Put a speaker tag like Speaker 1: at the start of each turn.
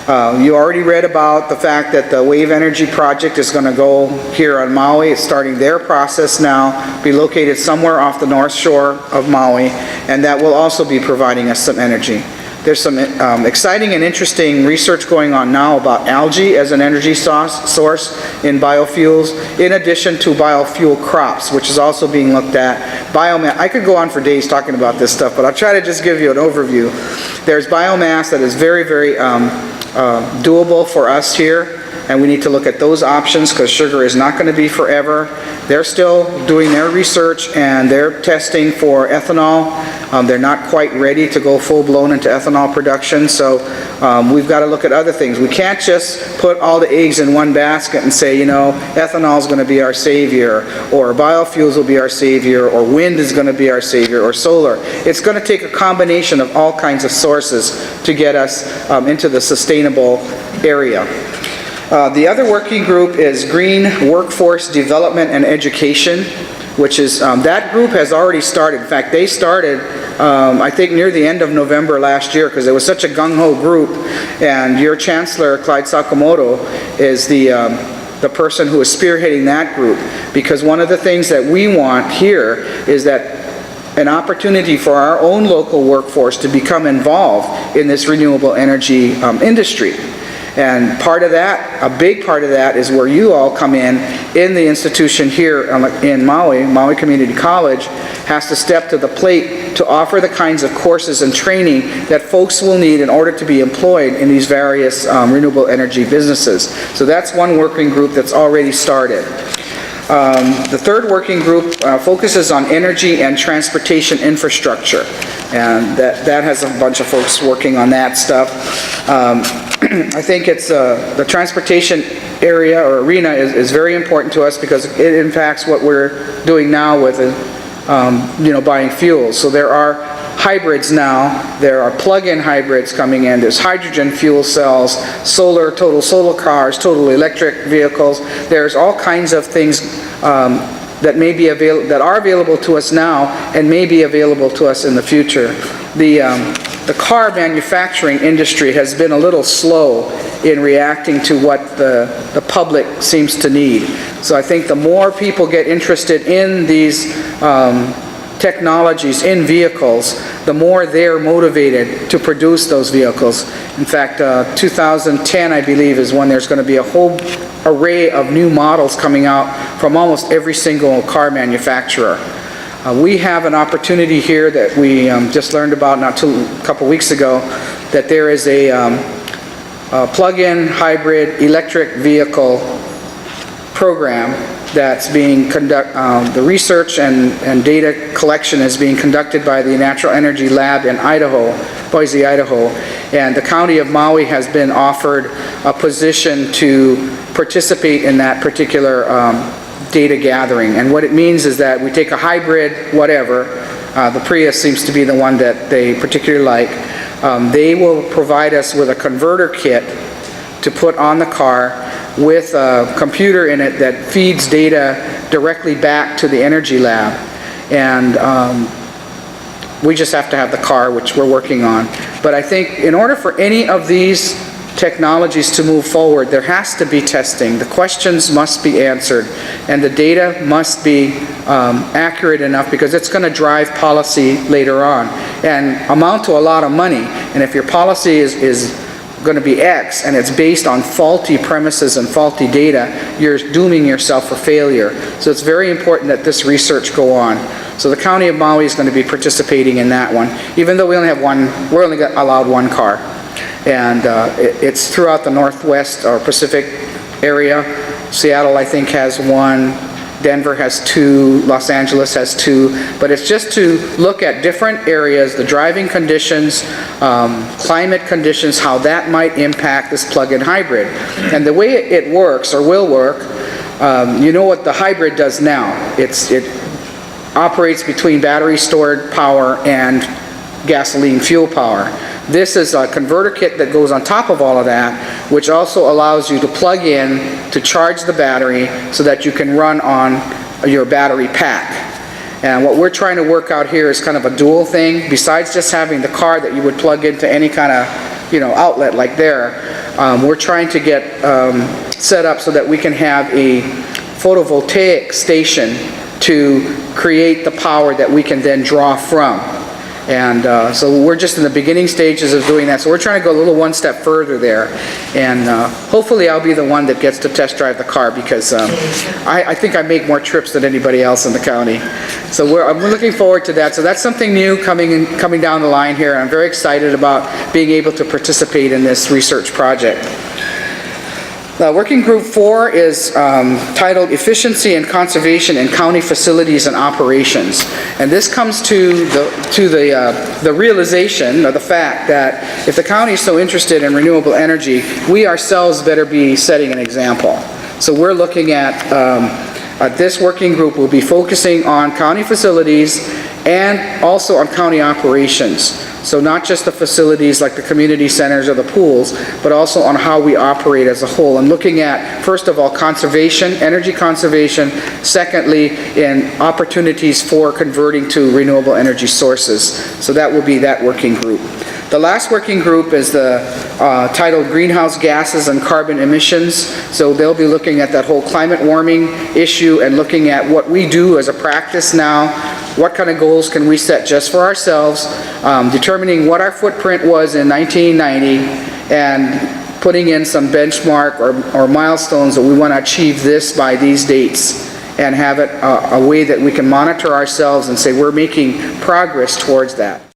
Speaker 1: You already read about the fact that the wave energy project is going to go here on Maui. It's starting their process now, be located somewhere off the north shore of Maui, and that will also be providing us some energy. There's some exciting and interesting research going on now about algae as an energy source in biofuels, in addition to biofuel crops, which is also being looked at. Biomass, I could go on for days talking about this stuff, but I'll try to just give you an overview. There's biomass that is very, very doable for us here, and we need to look at those options because sugar is not going to be forever. They're still doing their research and they're testing for ethanol. They're not quite ready to go full-blown into ethanol production, so we've got to look at other things. We can't just put all the eggs in one basket and say, you know, ethanol is going to be our savior, or biofuels will be our savior, or wind is going to be our savior, or solar. It's going to take a combination of all kinds of sources to get us into the sustainable area. The other working group is Green Workforce Development and Education, which is, that group has already started. In fact, they started, I think, near the end of November last year because it was such a gung-ho group, and your chancellor, Clyde Sakamoto, is the person who is spearheading that group, because one of the things that we want here is that an opportunity for our own local workforce to become involved in this renewable energy industry. And part of that, a big part of that, is where you all come in the institution here in Maui Community College has to step to the plate to offer the kinds of courses and training that folks will need in order to be employed in these various renewable energy businesses. So that's one working group that's already started. The third working group focuses on energy and transportation infrastructure, and that has a bunch of folks working on that stuff. I think it's the transportation area or arena is very important to us because it impacts what we're doing now with buying fuels. So there are hybrids now. There are plug-in hybrids coming in. There's hydrogen fuel cells, total solar cars, total electric vehicles. There's all kinds of things that may be that are available to us now and may be available to us in the future. The car manufacturing industry has been a little slow in reacting to what the public seems to need. So I think the more people get interested in these technologies in vehicles, the more they're motivated to produce those vehicles. In fact, 2010, I believe, is when there's going to be a whole array of new models coming out from almost every single car manufacturer. We have an opportunity here that we just learned about a couple weeks ago, that there is a plug-in hybrid electric vehicle program that's being the research and data collection is being conducted by the Natural Energy Lab in Idaho, Boise, Idaho, and the County of Maui has been offered a position to participate in that particular data gathering. And what it means is that we take a hybrid, whatever, the Prius seems to be the one that they particularly like. They will provide us with a converter kit to put on the car with a computer in it that feeds data directly back to the Energy Lab. And we just have to have the car, which we're working on. But I think in order for any of these technologies to move forward, there has to be testing. The questions must be answered, and the data must be accurate enough, because it's going to drive policy later on and amount to a lot of money. And if your policy is going to be X and it's based on faulty premises and faulty data, you're dooming yourself for failure. So it's very important that this research go on. So the County of Maui is going to be participating in that one, even though we only have one, we're only allowed one car. And it's throughout the Northwest or Pacific area. Seattle, I think, has one. Denver has two. Los Angeles has two. But it's just to look at different areas, the driving conditions, climate conditions, how that might impact this plug-in hybrid. And the way it works, or will work, you know what the hybrid does now. It operates between battery stored power and gasoline fuel power. This is a converter kit that goes on top of all of that, which also allows you to plug in to charge the battery so that you can run on your battery pack. And what we're trying to work out here is kind of a dual thing. Besides just having the car that you would plug into any kind of outlet like there, we're trying to get set up so that we can have a photovoltaic station to create the power that we can then draw from. And so we're just in the beginning stages of doing that. So we're trying to go a little one step further there. And hopefully I'll be the one that gets to test drive the car, because I think I make more trips than anybody else in the county. So I'm looking forward to that. So that's something new coming down the line here. I'm very excited about being able to participate in this research project. Working Group 4 is titled Efficiency and Conservation in County Facilities and Operations. And this comes to the realization, or the fact, that if the county is so interested in renewable energy, we ourselves better be setting an example. So we're looking at this working group will be focusing on county facilities and also on county operations. So not just the facilities like the community centers or the pools, but also on how we operate as a whole, and looking at, first of all, conservation, energy conservation, secondly, in opportunities for converting to renewable energy sources. So that will be that working group. The last working group is titled Greenhouse Gases and Carbon Emissions. So they'll be looking at that whole climate warming issue and looking at what we do as a practice now, what kind of goals can we set just for ourselves, determining what our footprint was in 1990, and putting in some benchmark or milestones that we want to achieve this by these dates, and have it a way that we can monitor ourselves and say we're making progress towards that.